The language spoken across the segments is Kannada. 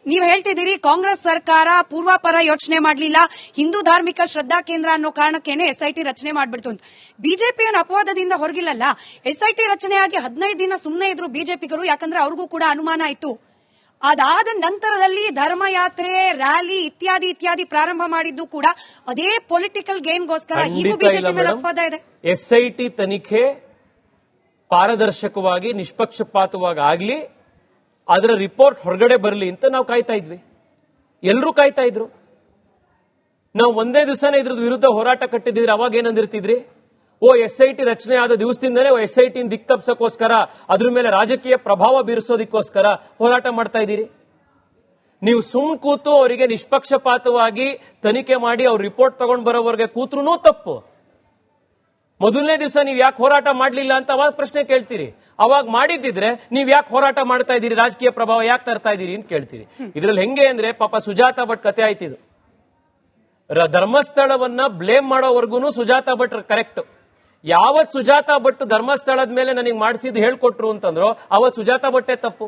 ನೀವು ಹೇಳ್ತಿದ್ದೀರಿ ಕಾಂಗ್ರೆಸ್ ಸರ್ಕಾರ ಪೂರ್ವಾಪರ ಯೋಚನೆ ಮಾಡಲಿಲ್ಲ, ಹಿಂದೂ ಧಾರ್ಮಿಕ ಶ್ರದ್ಧಾ ಕೇಂದ್ರ ಅನ್ನೋ ಕಾರಣಕ್ಕೇನೆ ಎಸ್ಐಟಿ ರಚನೆ ಮಾಡ್ಬಿಡ್ತು ಅಂತ. ಬಿಜೆಪಿಯನ್ನು ಅಪವಾದದಿಂದ ಹೊರಗಿಲ್ಲಲ್ಲ. ಎಸ್ಐಟಿ ರಚನೆಯಾಗಿ 15 ದಿನ ಸುಮ್ಮನೆ ಇದ್ರು ಬಿಜೆಪಿಗರು, ಯಾಕಂದ್ರೆ ಅವ್ರಿಗೂ ಕೂಡ ಅನುಮಾನ ಇತ್ತು. ಅದಾದ ನಂತರದಲ್ಲಿ ಧರ್ಮಯಾತ್ರೆ, ರ್ಯಾಲಿ ಇತ್ಯಾದಿ ಇತ್ಯಾದಿ ಪ್ರಾರಂಭ ಮಾಡಿದ್ದು ಕೂಡ ಅದೇ ಪೊಲಿಟಿಕಲ್ ಗೇನ್ಗೋಸ್ಕರ. ಈಗೂ ಬಿಜೆಪಿ ಮೇಲೆ ಅಪವಾದ ಇದೆ. ಎಸ್ಐಟಿ ತನಿಖೆ ಪಾರದರ್ಶಕವಾಗಿ ನಿಷ್ಪಕ್ಷಪಾತವಾಗಿ ಆಗ್ಲಿ, ಅದರ ರಿಪೋರ್ಟ್ ಹೊರಗಡೆ ಬರಲಿ ಅಂತ ನಾವು ಕಾಯ್ತಾ ಇದ್ವಿ. ಎಲ್ಲರೂ ಕಾಯ್ತಾ ಇದ್ರು. ನಾವು ಒಂದೇ ದಿವಸನೇ ಇದ್ರ ವಿರುದ್ಧ ಹೋರಾಟ ಕಟ್ಟಿದ್ರೆ ಅವಾಗ ಏನಂದಿರ್ತಿದ್ರಿ? ಎಸ್ಐಟಿ ರಚನೆ ಆದ ದಿವಸದಿಂದನೇ ಎಸ್ಐಟಿ ದಿಕ್ ತಪ್ಸಕ್ಕೋಸ್ಕರ, ಅದ್ರ ಮೇಲೆ ರಾಜಕೀಯ ಪ್ರಭಾವ ಬೀರಿಸೋದಕ್ಕೋಸ್ಕರ ಹೋರಾಟ ಮಾಡ್ತಾ ಇದ್ದೀರಿ. ನೀವು ಸುಮ್ ಕೂತು ಅವರಿಗೆ ನಿಷ್ಪಕ್ಷಪಾತವಾಗಿ ತನಿಖೆ ಮಾಡಿ ಅವ್ರ ರಿಪೋರ್ಟ್ ತಗೊಂಡ್ ಬರೋವರೆಗೆ ಕೂತ್ರು ತಪ್ಪು. ಮೊದಲನೇ ದಿವಸ ನೀವ್ ಯಾಕೆ ಹೋರಾಟ ಮಾಡ್ಲಿಲ್ಲ ಅಂತ ಅವಾಗ ಪ್ರಶ್ನೆ ಕೇಳ್ತೀರಿ. ಅವಾಗ ಮಾಡಿದ್ದಿದ್ರೆ ನೀವ್ ಯಾಕೆ ಹೋರಾಟ ಮಾಡ್ತಾ ಇದ್ದೀರಿ, ರಾಜಕೀಯ ಪ್ರಭಾವ ಯಾಕೆ ತರ್ತಾ ಇದ್ದೀರಿ ಅಂತ ಕೇಳ್ತೀರಿ. ಇದ್ರಲ್ಲಿ ಹೆಂಗೆ ಅಂದ್ರೆ ಪಾಪ ಸುಜಾತಾ ಭಟ್ ಕತೆ ಆಯ್ತಿದು. ಧರ್ಮಸ್ಥಳವನ್ನ ಬ್ಲೇಮ್ ಮಾಡೋವರೆಗೂ ಸುಜಾತಾ ಭಟ್ ಕರೆಕ್ಟ್. ಯಾವತ್ ಸುಜಾತಾ ಭಟ್ ಧರ್ಮಸ್ಥಳದ ಮೇಲೆ ನನಗೆ ಮಾಡಿಸಿದ್ದು ಹೇಳ್ಕೊಟ್ರು ಅಂತಂದ್ರು ಅವತ್ ಸುಜಾತಾ ಭಟ್ಟೆ ತಪ್ಪು.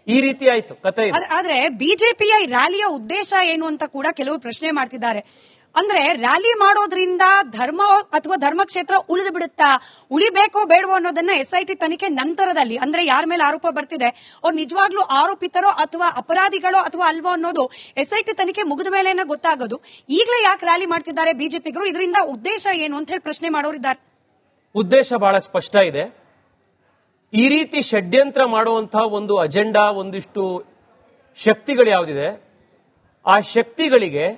ಈ ರೀತಿ ಆಯ್ತು ಕತೆ. ಆದ್ರೆ ಬಿಜೆಪಿಯ ರ್ಯಾಲಿಯ ಉದ್ದೇಶ ಏನು ಅಂತ ಕೂಡ ಕೆಲವು ಪ್ರಶ್ನೆ ಮಾಡ್ತಿದ್ದಾರೆ. ಅಂದ್ರೆ ರ್ಯಾಲಿ ಮಾಡೋದ್ರಿಂದ ಧರ್ಮ ಅಥವಾ ಧರ್ಮಕ್ಷೇತ್ರ ಉಳಿದು ಬಿಡುತ್ತಾ, ಉಳಿಬೇಕೋ ಬೇಡವೋ ಅನ್ನೋದನ್ನ ಎಸ್ಐಟಿ ತನಿಖೆ ನಂತರದಲ್ಲಿ, ಅಂದ್ರೆ ಯಾರ ಮೇಲೆ ಆರೋಪ ಬರ್ತಿದೆ ಅವ್ರು ನಿಜವಾಗ್ಲೂ ಆರೋಪಿತರೋ ಅಥವಾ ಅಪರಾಧಿಗಳೋ ಅಥವಾ ಅಲ್ವೋ ಅನ್ನೋದು ಎಸ್ಐಟಿ ತನಿಖೆ ಮುಗಿದ ಮೇಲೆನ ಗೊತ್ತಾಗೋದು. ಈಗಲೇ ಯಾಕೆ ರ್ಯಾಲಿ ಮಾಡ್ತಿದ್ದಾರೆ ಬಿಜೆಪಿಗರು, ಇದರಿಂದ ಉದ್ದೇಶ ಏನು ಅಂತ ಹೇಳಿ ಪ್ರಶ್ನೆ ಮಾಡೋರಿದ್ದಾರೆ. ಉದ್ದೇಶ ಬಹಳ ಸ್ಪಷ್ಟ ಇದೆ. ಈ ರೀತಿ ಷಡ್ಯಂತ್ರ ಮಾಡುವಂತಹ ಒಂದು ಅಜೆಂಡಾ, ಒಂದಿಷ್ಟು ಶಕ್ತಿಗಳು ಯಾವುದಿದೆ, ಆ ಶಕ್ತಿಗಳಿಗೆ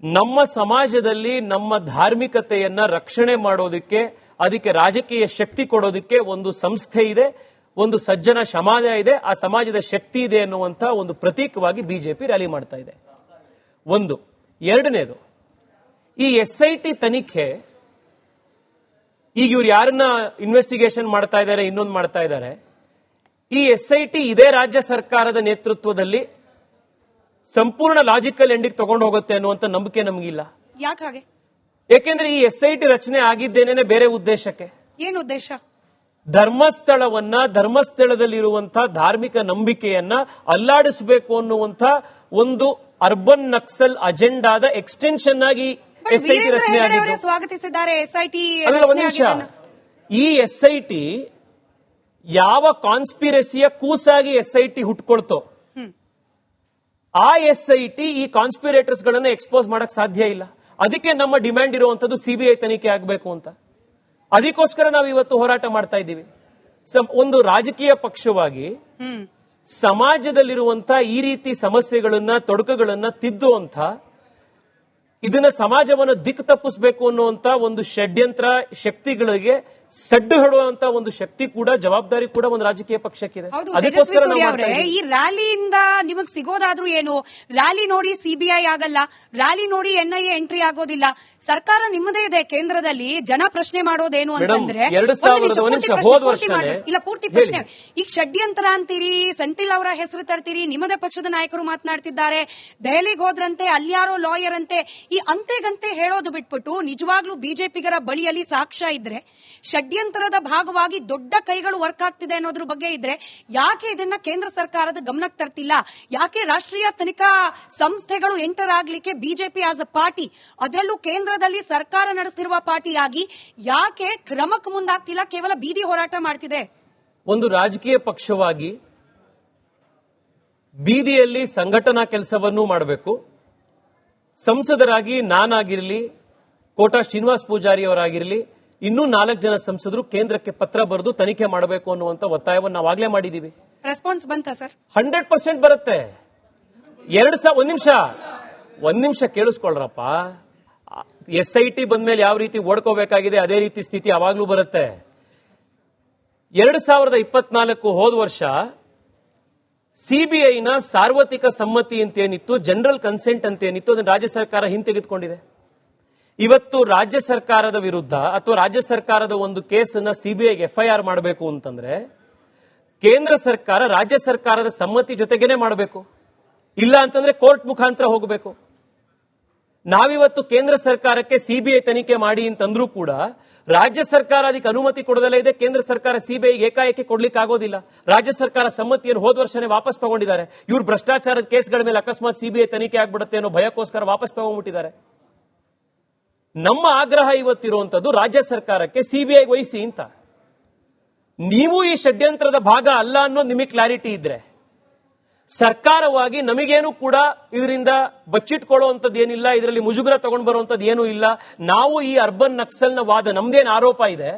ನಮ್ಮ ಸಮಾಜದಲ್ಲಿ ನಮ್ಮ ಧಾರ್ಮಿಕತೆಯನ್ನ ರಕ್ಷಣೆ ಮಾಡೋದಕ್ಕೆ, ಅದಕ್ಕೆ ರಾಜಕೀಯ ಶಕ್ತಿ ಕೊಡೋದಕ್ಕೆ ಒಂದು ಸಂಸ್ಥೆ ಇದೆ, ಒಂದು ಸಜ್ಜನ ಸಮಾಜ ಇದೆ, ಆ ಸಮಾಜದ ಶಕ್ತಿ ಇದೆ ಅನ್ನುವಂಥ ಒಂದು ಪ್ರತೀಕವಾಗಿ ಬಿಜೆಪಿ ರ್ಯಾಲಿ ಮಾಡ್ತಾ ಇದೆ. ಒಂದು. ಎರಡನೇದು, ಈ ಎಸ್ಐಟಿ ತನಿಖೆ ಈಗ ಇವ್ರು ಯಾರನ್ನ ಇನ್ವೆಸ್ಟಿಗೇಷನ್ ಮಾಡ್ತಾ ಇದ್ದಾರೆ, ಇನ್ನೊಂದು ಮಾಡ್ತಾ ಇದ್ದಾರೆ. ಈ ಎಸ್ಐಟಿ ಇದೇ ರಾಜ್ಯ ಸರ್ಕಾರದ ನೇತೃತ್ವದಲ್ಲಿ ಸಂಪೂರ್ಣ ಲಾಜಿಕಲ್ ಎಂಡಿಗೆ ತಗೊಂಡು ಹೋಗುತ್ತೆ ಅನ್ನುವಂತ ನಂಬಿಕೆ ನಮಗಿಲ್ಲ. ಯಾಕೆ ಹಾಗೆ? ಯಾಕೆಂದ್ರೆ ಈ ಎಸ್ಐಟಿ ರಚನೆ ಆಗಿದ್ದೇನೆ ಬೇರೆ ಉದ್ದೇಶಕ್ಕೆ. ಏನು ಉದ್ದೇಶ? ಧರ್ಮಸ್ಥಳವನ್ನ, ಧರ್ಮಸ್ಥಳದಲ್ಲಿರುವಂತಹ ಧಾರ್ಮಿಕ ನಂಬಿಕೆಯನ್ನ ಅಲ್ಲಾಡಿಸಬೇಕು ಅನ್ನುವಂತ ಒಂದು ಅರ್ಬನ್ ನಕ್ಸಲ್ ಅಜೆಂಡಾದ ಎಕ್ಸ್ಟೆನ್ಷನ್ ಆಗಿ ಎಸ್ಐಟಿ ರಚನೆ ಆಗಿದ್ದು. ಸ್ವಾಗತಿಸಿದ್ದಾರೆ ಎಸ್ಐಟಿ. ಈ ಎಸ್ಐಟಿ ಯಾವ ಕಾನ್ಸ್ಪಿರಸಿಯ ಕೂಸಾಗಿ ಎಸ್ಐಟಿ ಹುಟ್ಕೊಳ್ತೋ, ಆ ಎಸ್ಐಟಿ ಈ ಕಾನ್ಸ್ಪಿರೇಟರ್ಸ್ ಗಳನ್ನ ಎಕ್ಸ್ಪೋಸ್ ಮಾಡಕ್ ಸಾಧ್ಯ ಇಲ್ಲ. ಅದಕ್ಕೆ ನಮ್ಮ ಡಿಮ್ಯಾಂಡ್ ಇರುವಂತದ್ದು ಸಿಬಿಐ ತನಿಖೆ ಆಗಬೇಕು ಅಂತ. ಅದಕ್ಕೋಸ್ಕರ ನಾವು ಇವತ್ತು ಹೋರಾಟ ಮಾಡ್ತಾ ಇದ್ದೀವಿ. ಒಂದು ರಾಜಕೀಯ ಪಕ್ಷವಾಗಿ ಸಮಾಜದಲ್ಲಿರುವಂತಹ ಈ ರೀತಿ ಸಮಸ್ಯೆಗಳನ್ನ, ತೊಡಕುಗಳನ್ನ ತಿದ್ದುವಂತ, ಇದನ್ನ ಸಮಾಜವನ್ನು ದಿಕ್ಕು ತಪ್ಪಿಸಬೇಕು ಅನ್ನುವಂತ ಒಂದು ಷಡ್ಯಂತ್ರ ಶಕ್ತಿಗಳಿಗೆ ಸಡ್ಡು ಹೊಡುವಂತ ಒಂದು ಶಕ್ತಿ ಕೂಡ, ಜವಾಬ್ದಾರಿ ಕೂಡ ಒಂದು ರಾಜಕೀಯ ಪಕ್ಷಕ್ಕಿದೆ. ಅದಕ್ಕೋಸ್ಕರ ಈ ರ್ಯಾಲಿಯಿಂದ ನಿಮಗ್ ಸಿಗೋದಾದ್ರೂ ಏನು? ರ್ಯಾಲಿ ನೋಡಿ ಸಿಬಿಐ ಆಗಲ್ಲ, ರ್ಯಾಲಿ ನೋಡಿ ಎನ್ಐಎ ಎಂಟ್ರಿ ಆಗೋದಿಲ್ಲ. ಸರ್ಕಾರ ನಿಮ್ಮದೇ ಇದೆ ಕೇಂದ್ರದಲ್ಲಿ. ಜನ ಪ್ರಶ್ನೆ ಮಾಡೋದೇನು ಅಂತಂದ್ರೆ, ಇಲ್ಲ ಪೂರ್ತಿ ಪ್ರಶ್ನೆ. ಈಗ ಷಡ್ಯಂತ್ರ ಅಂತೀರಿ, ಸೆಂಥಿಲ್ ಅವರ ಹೆಸರು ತರ್ತೀರಿ, ನಿಮ್ಮದೇ ಪಕ್ಷದ ನಾಯಕರು ಮಾತನಾಡ್ತಿದ್ದಾರೆ, ದೆಹಲಿಗೆ ಹೋದ್ರಂತೆ, ಅಲ್ಯಾರೋ ಲಾಯರ್ ಅಂತೆ. ಈ ಅಂತೆಗಂತೆ ಹೇಳೋದು ಬಿಟ್ಬಿಟ್ಟು ನಿಜವಾಗ್ಲೂ ಬಿಜೆಪಿಗರ ಬಳಿಯಲ್ಲಿ ಸಾಕ್ಷ್ಯ ಇದ್ರೆ, ಷಡ್ಯಂತ್ರದ ಭಾಗವಾಗಿ ದೊಡ್ಡ ಕೈಗಳು ವರ್ಕ್ ಆಗ್ತಿದೆ ಅನ್ನೋದ್ರ ಬಗ್ಗೆ ಇದ್ರೆ ಯಾಕೆ ಇದನ್ನ ಕೇಂದ್ರ ಸರ್ಕಾರದ ಗಮನಕ್ಕೆ ತರ್ತಿಲ್ಲ? ಯಾಕೆ ರಾಷ್ಟ್ರೀಯ ತನಿಖಾ ಸಂಸ್ಥೆಗಳು ಎಂಟರ್ ಆಗ್ಲಿಕ್ಕೆ ಬಿಜೆಪಿ ಆಸ್ ಅ ಪಾರ್ಟಿ, ಅದರಲ್ಲೂ ಕೇಂದ್ರದಲ್ಲಿ ಸರ್ಕಾರ ನಡೆಸುತ್ತಿರುವ ಪಾರ್ಟಿಯಾಗಿ ಯಾಕೆ ಕ್ರಮಕ್ಕೆ ಮುಂದಾಗ್ತಿಲ್ಲ, ಕೇವಲ ಬೀದಿ ಹೋರಾಟ ಮಾಡ್ತಿದೆ? ಒಂದು ರಾಜಕೀಯ ಪಕ್ಷವಾಗಿ ಬೀದಿಯಲ್ಲಿ ಸಂಘಟನಾ ಕೆಲಸವನ್ನೂ ಮಾಡಬೇಕು. ಸಂಸದರಾಗಿ ನಾನಾಗಿರಲಿ, ಕೋಟಾ ಶ್ರೀನಿವಾಸ್ ಪೂಜಾರಿ ಅವರಾಗಿರಲಿ, ಇನ್ನೂ 4 ಜನ ಸಂಸದರು ಕೇಂದ್ರಕ್ಕೆ ಪತ್ರ ಬರೆದು ತನಿಖೆ ಮಾಡಬೇಕು ಅನ್ನುವಂತ ಒತ್ತಾಯವನ್ನು ನಾವಾಗಲೇ ಮಾಡಿದೀವಿ. ರೆಸ್ಪಾನ್ಸ್ ಬಂತಾ ಸರ್? 100% ಬರುತ್ತೆ. ಒಂದ್ ನಿಮಿಷ ಕೇಳಿಸ್ಕೊಳ್ರಪ್ಪ. ಎಸ್ಐಟಿ ಬಂದ್ಮೇಲೆ ಯಾವ ರೀತಿ ಓಡ್ಕೋಬೇಕಾಗಿದೆ ಅದೇ ರೀತಿ ಸ್ಥಿತಿ ಯಾವಾಗ್ಲೂ ಬರುತ್ತೆ. 2024 ಹೋದ ವರ್ಷ ಸಿಬಿಐನ ಸಾರ್ವತ್ರಿಕ ಸಮ್ಮತಿ ಅಂತೇನಿತ್ತು, ಜನರಲ್ ಕನ್ಸೆಂಟ್ ಅಂತೇನಿತ್ತು, ಅದನ್ನು ರಾಜ್ಯ ಸರ್ಕಾರ ಹಿಂತೆಗೆದುಕೊಂಡಿದೆ. ಇವತ್ತು ರಾಜ್ಯ ಸರ್ಕಾರದ ವಿರುದ್ಧ ಅಥವಾ ರಾಜ್ಯ ಸರ್ಕಾರದ ಒಂದು ಕೇಸನ್ನ ಸಿಬಿಐಗೆ ಎಫ್ಐಆರ್ ಮಾಡಬೇಕು ಅಂತಂದ್ರೆ ಕೇಂದ್ರ ಸರ್ಕಾರ ರಾಜ್ಯ ಸರ್ಕಾರದ ಸಮ್ಮತಿ ಜೊತೆಗೇನೆ ಮಾಡಬೇಕು. ಇಲ್ಲ ಅಂತಂದ್ರೆ ಕೋರ್ಟ್ ಮುಖಾಂತರ ಹೋಗಬೇಕು. ನಾವಿವತ್ತು ಕೇಂದ್ರ ಸರ್ಕಾರಕ್ಕೆ ಸಿಬಿಐ ತನಿಖೆ ಮಾಡಿ ಅಂತಂದ್ರೂ ಕೂಡ ರಾಜ್ಯ ಸರ್ಕಾರ ಅದಕ್ಕೆ ಅನುಮತಿ ಕೊಡದಲ್ಲೇ ಇದೆ. ಕೇಂದ್ರ ಸರ್ಕಾರ ಸಿಬಿಐಗೆ ಏಕಾಏಕಿ ಕೊಡ್ಲಿಕ್ಕೆ ಆಗೋದಿಲ್ಲ. ರಾಜ್ಯ ಸರ್ಕಾರ ಸಮ್ಮತಿಯನ್ನು ಹೋದ ವರ್ಷನೇ ವಾಪಸ್ ತಗೊಂಡಿದ್ದಾರೆ. ಇವ್ರು ಭ್ರಷ್ಟಾಚಾರದ ಕೇಸ್ಗಳ ಮೇಲೆ ಅಕಸ್ಮಾತ್ ಸಿಬಿಐ ತನಿಖೆ ಆಗ್ಬಿಡುತ್ತೆ ಅನ್ನೋ ಭಯಕ್ಕೋಸ್ಕರ ವಾಪಸ್ ತಗೊಂಡ್ಬಿಟ್ಟಿದ್ದಾರೆ. ನಮ್ಮ ಆಗ್ರಹ ಇವತ್ತಿರುವಂತದ್ದು ರಾಜ್ಯ ಸರ್ಕಾರಕ್ಕೆ ಸಿಬಿಐ ವಹಿಸಿ ಅಂತ. ನೀವು ಈ ಷಡ್ಯಂತ್ರದ ಭಾಗ ಅಲ್ಲ ಅನ್ನೋದು ನಿಮಗೆ ಕ್ಲಾರಿಟಿ ಇದ್ರೆ, ಸರ್ಕಾರವಾಗಿ ನಮಗೇನು ಕೂಡ ಇದರಿಂದ ಬಚ್ಚಿಟ್ಕೊಳ್ಳುವಂಥದ್ದು ಏನಿಲ್ಲ, ಇದರಲ್ಲಿ ಮುಜುಗರ ತಗೊಂಡು ಬರುವಂತದ್ದು ಏನೂ ಇಲ್ಲ. ನಾವು ಈ ಅರ್ಬನ್ ನಕ್ಸಲ್ನ ವಾದ, ನಮ್ದೇನು ಆರೋಪ ಇದೆ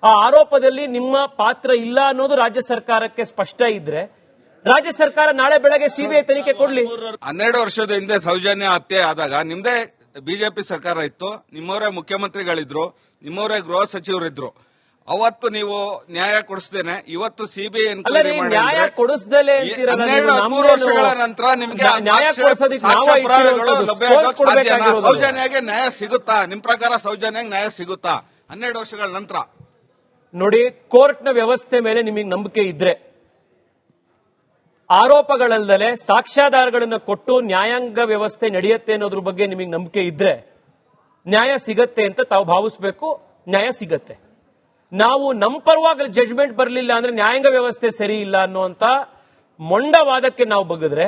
ಆ ಆರೋಪದಲ್ಲಿ ನಿಮ್ಮ ಪಾತ್ರ ಇಲ್ಲ ಅನ್ನೋದು ರಾಜ್ಯ ಸರ್ಕಾರಕ್ಕೆ ಸ್ಪಷ್ಟ ಇದ್ರೆ, ರಾಜ್ಯ ಸರ್ಕಾರ ನಾಳೆ ಬೆಳಗ್ಗೆ ಸಿಬಿಐ ತನಿಖೆ ಕೊಡ್ಲಿ. 12 ವರ್ಷದ ಹಿಂದೆ ಸೌಜನ್ಯ ಹತ್ಯೆ ಆದಾಗ ನಿಮ್ದೇ ಬಿಜೆಪಿ ಸರ್ಕಾರ ಇತ್ತು, ನಿಮ್ಮವರೇ ಮುಖ್ಯಮಂತ್ರಿಗಳಿದ್ರು, ನಿಮ್ಮವರೇ ಗೃಹ ಸಚಿವರಿದ್ರು. ಅವತ್ತು ನೀವು ನ್ಯಾಯ ಕೊಡಿಸ್ತೇನೆ, ಇವತ್ತು ಸಿಬಿಐ ಎನ್ಕ್ವೈರಿ ಮಾಡಿ ನ್ಯಾಯ ಕೊಡಿಸ್ದಲೇ ಅಂತೀರಲ್ಲ ನೀವು. 12 ವರ್ಷಗಳ ನಂತರ ನಿಮ್ಗೆ ನ್ಯಾಯ ಕೊಡಿಸೋದಕ್ಕೆ ನಾವು ಪುರಾವೆಗಳು ಲಭ್ಯವಾಗೋಕ್ ಸಾಧ್ಯನಾ? ಕೊಡ್ಬೇಕಾಗಿರೋದು. ಸೌಜನ್ಯಗೆ ನ್ಯಾಯ ಸಿಗುತ್ತಾ? ನಿಮ್ ಪ್ರಕಾರ ಸೌಜನ್ಯಗೆ ನ್ಯಾಯ ಸಿಗುತ್ತಾ 12 ವರ್ಷಗಳ ನಂತರ? ನೋಡಿ, ಕೋರ್ಟ್ನ ವ್ಯವಸ್ಥೆ ಮೇಲೆ ನಿಮಗೆ ನಂಬಿಕೆ ಇದ್ರೆ, ಆರೋಪಗಳಲ್ಲದೆ ಸಾಕ್ಷ್ಯಾಧಾರಗಳನ್ನು ಕೊಟ್ಟು ನ್ಯಾಯಾಂಗ ವ್ಯವಸ್ಥೆ ನಡೆಯುತ್ತೆ ಅನ್ನೋದ್ರ ಬಗ್ಗೆ ನಿಮಗೆ ನಂಬಿಕೆ ಇದ್ರೆ ನ್ಯಾಯ ಸಿಗತ್ತೆ ಅಂತ ತಾವು ಭಾವಿಸ್ಬೇಕು. ನ್ಯಾಯ ಸಿಗತ್ತೆ. ನಾವು ನಮ್ಮ ಪರವಾಗಿ ಜಡ್ಜ್ಮೆಂಟ್ ಬರಲಿಲ್ಲ ಅಂದ್ರೆ ನ್ಯಾಯಾಂಗ ವ್ಯವಸ್ಥೆ ಸರಿ ಇಲ್ಲ ಅನ್ನುವಂತ ಮೊಂಡವಾದಕ್ಕೆ ನಾವು ಬಗ್ಗಿದ್ರೆ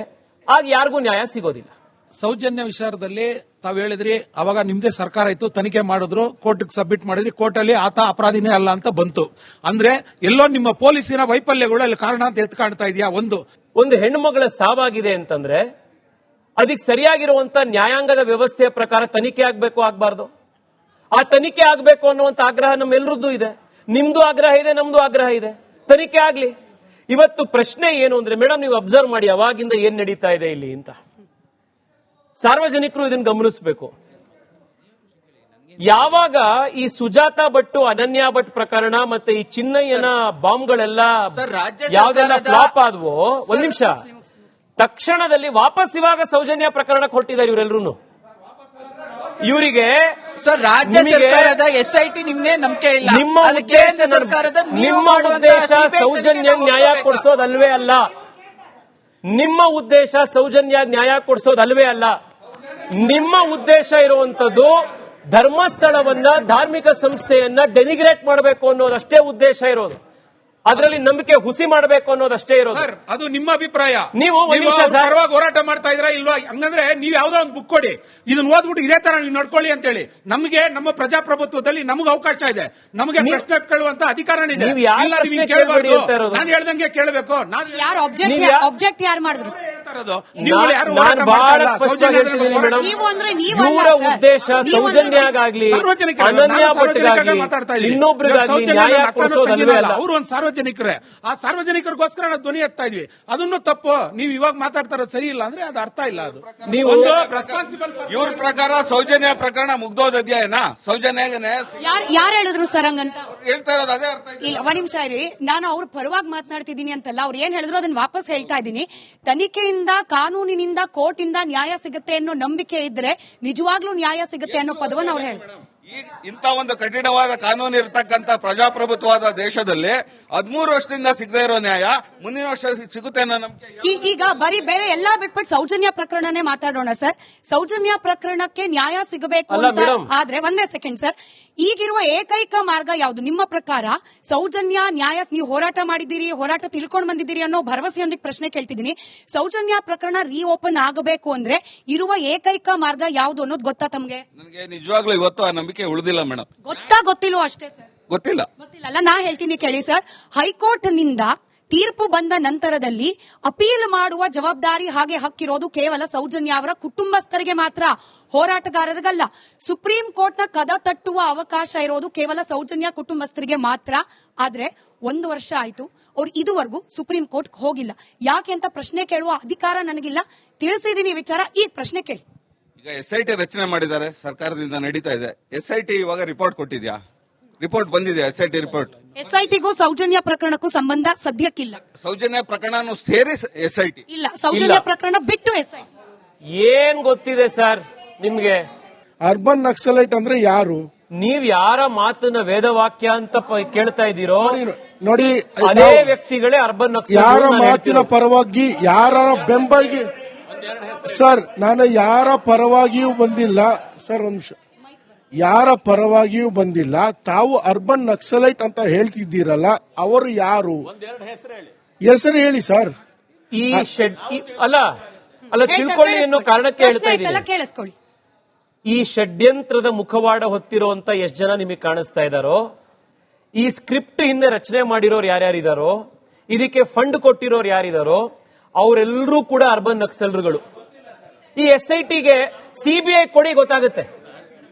ಆಗ ಯಾರಿಗೂ ನ್ಯಾಯ ಸಿಗೋದಿಲ್ಲ. ಸೌಜನ್ಯ ವಿಚಾರದಲ್ಲಿ ತಾವು ಹೇಳಿದ್ರಿ, ಅವಾಗ ನಿಮ್ದೇ ಸರ್ಕಾರ ಇತ್ತು, ತನಿಖೆ ಮಾಡಿದ್ರು, ಕೋರ್ಟ್ಗೆ ಸಬ್ಮಿಟ್ ಮಾಡಿದ್ರಿ, ಕೋರ್ಟಲ್ಲಿ ಆತ ಅಪರಾಧಿನೇ ಅಲ್ಲ ಅಂತ ಬಂತು. ಅಂದ್ರೆ ಎಲ್ಲೋ ನಿಮ್ಮ ಪೊಲೀಸಿನ ವೈಫಲ್ಯಗಳು ಅಲ್ಲಿ ಕಾರಣ ಅಂತ ಎತ್ತು ಕಾಣ್ತಾ ಇದೆಯಾ? ಒಂದು ಹೆಣ್ಣುಮಗಳ ಸಾವಾಗಿದೆ ಅಂತಂದ್ರೆ ಅದಕ್ಕೆ ಸರಿಯಾಗಿರುವಂತ ನ್ಯಾಯಾಂಗದ ವ್ಯವಸ್ಥೆಯ ಪ್ರಕಾರ ತನಿಖೆ ಆಗ್ಬೇಕು, ಆಗ್ಬಾರ್ದು? ಆ ತನಿಖೆ ಆಗ್ಬೇಕು ಅನ್ನುವಂತ ಆಗ್ರಹ ನಮ್ಮೆಲ್ಲರದ್ದು ಇದೆ. ನಿಮ್ದು ಆಗ್ರಹ ಇದೆ, ನಮ್ದು ಆಗ್ರಹ ಇದೆ. ತನಿಖೆ ಆಗ್ಲಿ. ಇವತ್ತು ಪ್ರಶ್ನೆ ಏನು ಅಂದ್ರೆ, ಮೇಡಮ್ ನೀವು ಅಬ್ಸರ್ವ್ ಮಾಡಿ ಅವಾಗಿಂದ ಏನ್ ನಡೀತಾ ಇದೆ ಇಲ್ಲಿ ಅಂತ. ಸಾರ್ವಜನಿಕರು ಇದನ್ನು ಗಮನಿಸಬೇಕು. ಯಾವಾಗ ಈ ಸುಜಾತಾ ಭಟ್, ಅನನ್ಯ ಭಟ್ ಪ್ರಕರಣ ಮತ್ತೆ ಈ ಚಿನ್ನಯ್ಯನ ಬಾಂಬ್ಗಳೆಲ್ಲ ಯಾವ್ದೆಲ್ಲ ಫ್ಲಾಪ್ ಆದ್ವೋ, ಒಂದ್ ನಿಮಿಷ, ತಕ್ಷಣದಲ್ಲಿ ವಾಪಸ್ ಇವಾಗ ಸೌಜನ್ಯ ಪ್ರಕರಣಕ್ಕೆ ಹೊರಟಿದ್ದಾರೆ ಇವರೆಲ್ಲರೂ. ಇವರಿಗೆ ಸರ್, ರಾಜ್ಯ ಸರ್ಕಾರದ ಎಸ್ಐಟಿ ನಿಮ್ಗೆ ನಂಬಿಕೆ ಇಲ್ಲ. ನಿಮ್ಮ ಉದ್ದೇಶ ಸೌಜನ್ಯ ನ್ಯಾಯ ಕೊಡಿಸೋದಲ್ವೇ ಅಲ್ಲ. ನಿಮ್ಮ ಉದ್ದೇಶ ಸೌಜನ್ಯ ನ್ಯಾಯ ಕೊಡಿಸೋದಲ್ವೇ ಅಲ್ಲ. ನಿಮ್ಮ ಉದ್ದೇಶ ಇರುವಂತದ್ದು ಧರ್ಮಸ್ಥಳವನ್ನ, ಧಾರ್ಮಿಕ ಸಂಸ್ಥೆಯನ್ನ ಡೆನಿಗ್ರೇಟ್ ಮಾಡಬೇಕು ಅನ್ನೋದಷ್ಟೇ ಉದ್ದೇಶ ಇರೋದು. ಅದರಲ್ಲಿ ನಂಬಿಕೆ ಹುಸಿ ಮಾಡಬೇಕು ಅನ್ನೋದಷ್ಟೇ ಇರೋದು. ಅದು ನಿಮ್ಮ ಅಭಿಪ್ರಾಯ. ನೀವು ಪರವಾಗಿ ಹೋರಾಟ ಮಾಡ್ತಾ ಇದ್ರಾ ಇಲ್ವಾ? ಹಂಗಂದ್ರೆ ನೀವು ಯಾವ್ದೋ ಒಂದು ಬುಕ್ ಕೊಡಿ, ಇದನ್ನ ಓದ್ಬಿಟ್ಟು ಇದೇ ತರ ನೀವು ನಡ್ಕೊಳ್ಳಿ ಅಂತೇಳಿ. ನಮಗೆ ನಮ್ಮ ಪ್ರಜಾಪ್ರಭುತ್ವದಲ್ಲಿ ನಮ್ಗೆ ಅವಕಾಶ ಇದೆ, ನಮಗೆ ಪ್ರಶ್ನೆ ಕೇಳುವಂತ ಅಧಿಕಾರನೇ ಇದೆ. ನಾನು ಹೇಳ್ದಂಗೆ ಕೇಳಬೇಕು. ಆಬ್ಜೆಕ್ಟ್ ಯಾರು ಮಾಡಿದ್ರು? ನಾನು ಬಹಳ ಸ್ಪಷ್ಟವಾಗಿ ಹೇಳ್ತಿದ್ದೀನಿ ಮೇಡಮ್, ಇವರ ಉದ್ದೇಶ ಸೌಜನ್ಯಗಾಗ್ಲಿ, ಅನನ್ಯ ಭಟ್ಗಾಗ್ಲಿ, ಇನ್ನೊಬ್ರಿಗಾಗ್ಲಿ ನ್ಯಾಯ ಕೊಡಿಸೋದಲ್ವೇ ಅಲ್ಲ. ಅವರು ಒಂದು ಸಾರ್ವಜನಿಕರೇ. ಆ ಸಾರ್ವಜನಿಕರಿಗೋಸ್ಕರ ನಾವು ಧ್ವನಿ ಎತ್ತಾ ಇದ್ವಿ. ಅದನ್ನು ತಪ್ಪು. ನೀವು ಇವಾಗ ಮಾತಾಡ್ತಾರ ಸರಿ ಇಲ್ಲ ಅಂದ್ರೆ ಅದು ಅರ್ಥ ಇಲ್ಲ. ಅದು ನೀವು ಇವ್ರ ಪ್ರಕಾರ ಸೌಜನ್ಯ ಪ್ರಕರಣ ಮುಗ್ದೋದದ್ಯಾಯನಾ? ಸೌಜನ್ಯ ಯಾರು ಹೇಳಿದ್ರು ಸರ್ ಹಂಗಂತ ಹೇಳ್ತಾ ಇರೋದು ಅದೇ ಅರ್ಥ ಇಲ್ಲ. ಒಂದ್ ನಿಮಿಷ ಇರಿ, ನಾನು ಅವ್ರ ಪರವಾಗಿ ಮಾತನಾಡ್ತಿದ್ದೀನಿ ಅಂತಲ್ಲ, ಅವ್ರು ಏನ್ ಹೇಳಿದ್ರು ಅದನ್ನ ವಾಪಸ್ ಹೇಳ್ತಾ ಇದ್ದೀನಿ. ತನಿಖೆಯಿಂದ, ಕಾನೂನಿನಿಂದ, ಕೋರ್ಟ್ ಇಂದ ನ್ಯಾಯ ಸಿಗುತ್ತೆ ಅನ್ನೋ ನಂಬಿಕೆ ಇದ್ರೆ ನಿಜವಾಗ್ಲೂ ನ್ಯಾಯ ಸಿಗುತ್ತೆ ಅನ್ನೋ ಪದವನ್ನು ಅವ್ರು ಹೇಳಿದ್ರು. ಇಂಥ ಒಂದು ಕಠಿಣವಾದ ಕಾನೂನು ಇರತಕ್ಕಂತ ಪ್ರಜಾಪ್ರಭುತ್ವವಾದ ದೇಶದಲ್ಲಿ 13 ವರ್ಷದಿಂದ ಸಿಗದೇ ಇರೋ ನ್ಯಾಯ ಮುಂದಿನ ವರ್ಷ ಸಿಗುತ್ತೆ ಅನ್ನೋ ನಂಬಿಕೆ. ಈಗ ಬರೀ ಬೇರೆ ಎಲ್ಲಾ ಬಿಟ್ಬಿಟ್ಟು ಸೌಜನ್ಯ ಪ್ರಕರಣನೇ ಮಾತಾಡೋಣ ಸರ್. ಸೌಜನ್ಯ ಪ್ರಕರಣಕ್ಕೆ ನ್ಯಾಯ ಸಿಗಬೇಕು ಅಂತ ಆದ್ರೆ, ಒಂದೇ ಸೆಕೆಂಡ್ ಸರ್, ಈಗಿರುವ ಏಕೈಕ ಮಾರ್ಗ ಯಾವುದು ನಿಮ್ಮ ಪ್ರಕಾರ? ಸೌಜನ್ಯ ನ್ಯಾಯ, ನೀವು ಹೋರಾಟ ಮಾಡಿದ್ದೀರಿ, ಹೋರಾಟ ತಿಳ್ಕೊಂಡು ಬಂದಿದ್ದೀರಿ ಅನ್ನೋ ಭರವಸೆಯೊಂದಿಗೆ ಪ್ರಶ್ನೆ ಕೇಳ್ತಿದ್ದೀನಿ. ಸೌಜನ್ಯ ಪ್ರಕರಣ ರೀಓಪನ್ ಆಗಬೇಕು ಅಂದ್ರೆ ಇರುವ ಏಕೈಕ ಮಾರ್ಗ ಯಾವುದು ಅನ್ನೋದು ಗೊತ್ತಾ ತಮ್ಗೆ? ನನಗೆ ನಿಜವಾಗ್ಲೂ ಇವತ್ತು ಆ ನಂಬಿಕೆ ಉಳಿದಿಲ್ಲ ಮೇಡಮ್. ಗೊತ್ತಿಲ್ವೋ ಅಷ್ಟೇ ಸರ್? ಗೊತ್ತಿಲ್ಲ. ನಾ ಹೇಳ್ತೀನಿ ಕೇಳಿ ಸರ್. ಹೈಕೋರ್ಟ್ ನಿಂದ ತೀರ್ಪು ಬಂದ ನಂತರದಲ್ಲಿ ಅಪೀಲ್ ಮಾಡುವ ಜವಾಬ್ದಾರಿ ಹಾಗೆ ಹಕ್ಕಿರೋದು ಕೇವಲ ಸೌಜನ್ಯ ಅವರ ಕುಟುಂಬಸ್ಥರಿಗೆ ಮಾತ್ರ, ಹೋರಾಟಗಾರರಿಗಲ್ಲ. ಸುಪ್ರೀಂ ಕೋರ್ಟ್ನ ಕದ ತಟ್ಟುವ ಅವಕಾಶ ಇರೋದು ಕೇವಲ ಸೌಜನ್ಯ ಕುಟುಂಬಸ್ಥರಿಗೆ ಮಾತ್ರ. ಆದ್ರೆ 1 ವರ್ಷ ಆಯ್ತು, ಅವ್ರು ಇದುವರೆಗೂ ಸುಪ್ರೀಂ ಕೋರ್ಟ್ ಹೋಗಿಲ್ಲ. ಯಾಕೆ ಅಂತ ಪ್ರಶ್ನೆ ಕೇಳುವ ಅಧಿಕಾರ ನನಗಿಲ್ಲ. ತಿಳಿಸಿದೀನಿ ವಿಚಾರ, ಈಗ ಪ್ರಶ್ನೆ ಕೇಳಿ. ಈಗ ಎಸ್ಐಟಿ ರಚನೆ ಮಾಡಿದ್ದಾರೆ, ಸರ್ಕಾರದಿಂದ ನಡೀತಾ ಇದೆ. ಎಸ್ಐಟಿ ಇವಾಗ ರಿಪೋರ್ಟ್ ಕೊಟ್ಟಿದ್ಯಾ? ರಿಪೋರ್ಟ್ ಬಂದಿದೆ ಎಸ್ಐಟಿ ರಿಪೋರ್ಟ್. ಎಸ್ಐಟಿಗೂ ಸೌಜನ್ಯ ಪ್ರಕರಣಕ್ಕೂ ಸಂಬಂಧ ಸದ್ಯಕ್ಕಿಲ್ಲ. ಸೌಜನ್ಯ ಪ್ರಕರಣ ಸೇರಿ ಎಸ್ಐಟಿ ಇಲ್ಲ, ಸೌಜನ್ಯ ಪ್ರಕರಣ ಬಿಟ್ಟು ಎಸ್ಐಟಿ. ಏನ್ ಗೊತ್ತಿದೆ ಸರ್ ನಿಮ್ಗೆ? ಅರ್ಬನ್ ನಕ್ಸಲೈಟ್ ಅಂದ್ರೆ ಯಾರು? ನೀವ್ ಯಾರ ಮಾತನ್ನ ವೇದವಾಕ್ಯ ಅಂತ ಕೇಳ್ತಾ ಇದ್ದೀರೋ ನೋಡಿ, ಅದೇ ವ್ಯಕ್ತಿಗಳೇ ಅರ್ಬನ್ ನಕ್ಸಲೈಟ್. ಯಾರ ಮಾತಿನ ಪರವಾಗಿ, ಯಾರ ಬೆಂಬಲಿಗೆ ಸರ್ ನಾನು ಯಾರ ಪರವಾಗಿಯೂ ಬಂದಿಲ್ಲ ಸರ್, ಒಂದು ನಿಮಿಷ. ಯಾರ ಪರವಾಗಿಯೂ ಬಂದಿಲ್ಲ. ತಾವು ಅರ್ಬನ್ ನಕ್ಸಲೈಟ್ ಅಂತ ಹೇಳ್ತಿದ್ದೀರಲ್ಲ, ಅವರು ಯಾರು? ಹೆಸರು ಹೇಳಿ ಸರ್. ಈ ಅಲ್ಲ ತಿಳ್ಕೊಳ್ಳಿ ಅನ್ನೋ ಕಾರಣಕ್ಕೆ ಹೇಳ್ತಾ ಪ್ರಶ್ನೆ ಆಯ್ತಲ್ಲ, ಇದ್ದೀನಿ. ಕೇಳಿಸ್ಕೊಳ್ಳಿ. ಈ ಷಡ್ಯಂತ್ರದ ಮುಖವಾಡ ಹೊತ್ತಿರುವಂತ ಎಷ್ಟು ಜನ ನಿಮಗೆ ಕಾಣಿಸ್ತಾ ಇದ್ದಾರೋ, ಈ ಸ್ಕ್ರಿಪ್ಟ್ ಹಿಂದೆ ರಚನೆ ಮಾಡಿರೋರು ಯಾರ್ಯಾರಿದಾರೋ, ಇದಕ್ಕೆ ಫಂಡ್ ಕೊಟ್ಟಿರೋರು ಯಾರಿದಾರೋ ಅವರೆಲ್ಲರೂ ಕೂಡ ಅರ್ಬನ್ ನಕ್ಸಲರುಗಳು. ಈ SITಗೆ CBI ಕೊಡಿ, ಗೊತ್ತಾಗುತ್ತೆ.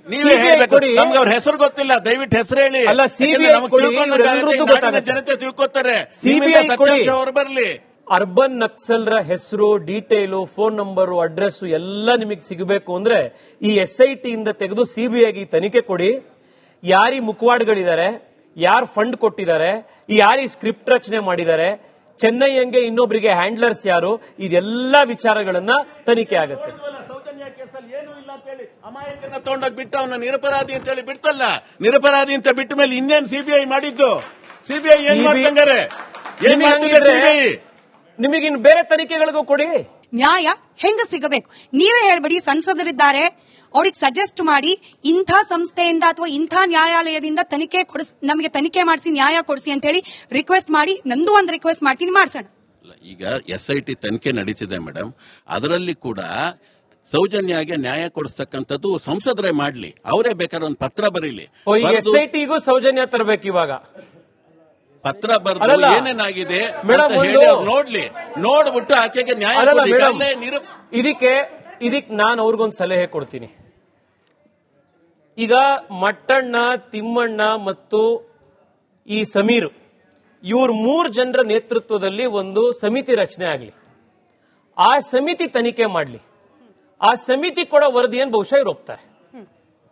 ನೀವೇ CBI ಹೇಳ್ಬೇಕು. ಕೊಡಿ. ನಮ್ಗೆ ಅವ್ರ ಹೆಸರು ಗೊತ್ತಿಲ್ಲ, ದಯವಿಟ್ಟು ಹೆಸರು ಹೇಳಿ. ಅಲ್ಲ, CBI ಯಾಕಂದ್ರೆ ನಮ್ಗೆ ಕೊಡಿ, ತಿಳ್ಕೊಳ್ಳೋಕೆ ಇವರೆಲ್ಲರದ್ದು ನಾಡಿನ ಗೊತ್ತಾಗುತ್ತೆ. ಜನತೆ ತಿಳ್ಕೊತಾರೆ. CBI ನಿಮ್ಮಿಂದ ಕೊಡಿ. ಸತ್ಯಾಂಶ ಹೊರ ಬರ್ಲಿ. ಅರ್ಬನ್ ನಕ್ಸಲರ ಹೆಸರು, ಡೀಟೇಲು, ಫೋನ್ ನಂಬರು, ಅಡ್ರೆಸ್ ಎಲ್ಲ ನಿಮಗೆ ಸಿಗಬೇಕು ಅಂದ್ರೆ ಈ SIT ಇಂದ ತೆಗೆದು CBIಗೆ ತನಿಖೆ ಕೊಡಿ. ಯಾರಿ ಮುಖವಾಡಗಳಿದ್ದಾರೆ, ಯಾರು ಫಂಡ್ ಕೊಟ್ಟಿದ್ದಾರೆ, ಯಾರು ಈ ಸ್ಕ್ರಿಪ್ಟ್ ರಚನೆ ಮಾಡಿದ್ದಾರೆ, ಚೆನ್ನೈಯಂಗೆ ಇನ್ನೊಬ್ಬರಿಗೆ ಹ್ಯಾಂಡ್ಲರ್ಸ್ ಯಾರು, ಇದೆಲ್ಲ ವಿಚಾರಗಳನ್ನ ತನಿಖೆ ಆಗುತ್ತೆ. ಸೌಜನ್ಯ ಕೇಸಲ್ಲಿ ಏನೂ ಇಲ್ಲ ಅಂತ ಹೇಳಿ ಅಮಾಯಕನ ತಗೊಂಡೋಗಿ ಬಿಟ್ಟು ಅವನ ನಿರಪರಾಧಿ ಅಂತ ಹೇಳಿ ಬಿಡ್ತಲ್ಲ. ನಿರಪರಾಧಿ ಅಂತ ಬಿಟ್ಟ ಮೇಲೆ ಇನ್ನೇನು CBI ಮಾಡಿದ್ದು? CBI ಏನ್ ಮಾಡ್ತಂಗಾರೆ? ಏನ್ ಮಾಡ್ತಿದೆ CBI? ನಿಮಗಿನ್ ಬೇರೆ ತನಿಖೆಗಳಿಗೂ ಕೊಡಿ. ನ್ಯಾಯ ಹೆಂಗ ಸಿಗಬೇಕು ನೀವೇ ಹೇಳ್ಬಿಡಿ. ಸಂಸದರಿದ್ದಾರೆ, ಅವ್ರಿಗೆ ಸಜೆಸ್ಟ್ ಮಾಡಿ ಇಂಥ ಸಂಸ್ಥೆಯಿಂದ ಅಥವಾ ಇಂಥ ನ್ಯಾಯಾಲಯದಿಂದ ನಮಗೆ ತನಿಖೆ ಮಾಡಿಸಿ ನ್ಯಾಯ ಕೊಡಿಸಿ ಅಂತ ಹೇಳಿ ರಿಕ್ವೆಸ್ಟ್ ಮಾಡಿ. ನಂದು ಒಂದು ರಿಕ್ವೆಸ್ಟ್ ಮಾಡ್ತೀನಿ, ಮಾಡ್ಸೋಣ. ಈಗ SIT ತನಿಖೆ ನಡೀತಿದೆ ಮೇಡಮ್. ಅದರಲ್ಲಿ ಕೂಡ ಸೌಜನ್ಯಗೆ ನ್ಯಾಯ ಕೊಡಿಸ್ತಕ್ಕಂಥದ್ದು ಸಂಸದರೇ ಮಾಡ್ಲಿ. ಅವರೇ ಬೇಕಾದ್ರೆ ಒಂದು ಪತ್ರ ಬರೀಲಿ. SITಗೂ ಸೌಜನ್ಯ ತರಬೇಕು. ಇವಾಗ ಪತ್ರ ಬರೆದು ಅಲ್ಲಲ್ಲ. ಏನೇನಾಗಿದೆ ಮೇಡಮ್, ಅಂತ ಹೇಳಿ ಅವ್ರು ನೋಡ್ಲಿ. ನೋಡ್ಬಿಟ್ಟು ಆಕೆಗೆ ನ್ಯಾಯ ಅಲ್ಲಲ್ಲ ಕೊಡ್ಲಿ. ಮೇಡಮ್, ಈಗಾಗ್ಲೇ ಇದಕ್ಕೆ ನಾನು ಅವ್ರಿಗೊಂದು ಸಲಹೆ ಕೊಡ್ತೀನಿ. ಈಗ ಮಟ್ಟಣ್ಣ, ತಿಮ್ಮಣ್ಣ ಮತ್ತು ಈ ಸಮೀರ್, ಇವ್ರ 3 ಜನರ ನೇತೃತ್ವದಲ್ಲಿ ಒಂದು ಸಮಿತಿ ರಚನೆ ಆಗಲಿ. ಆ ಸಮಿತಿ ತನಿಖೆ ಮಾಡಲಿ. ಆ ಸಮಿತಿ ಕೊಡೋ ವರದಿಯನ್ನು ಬಹುಶಃ ಇವ್ರು ಒಪ್ತಾರೆ.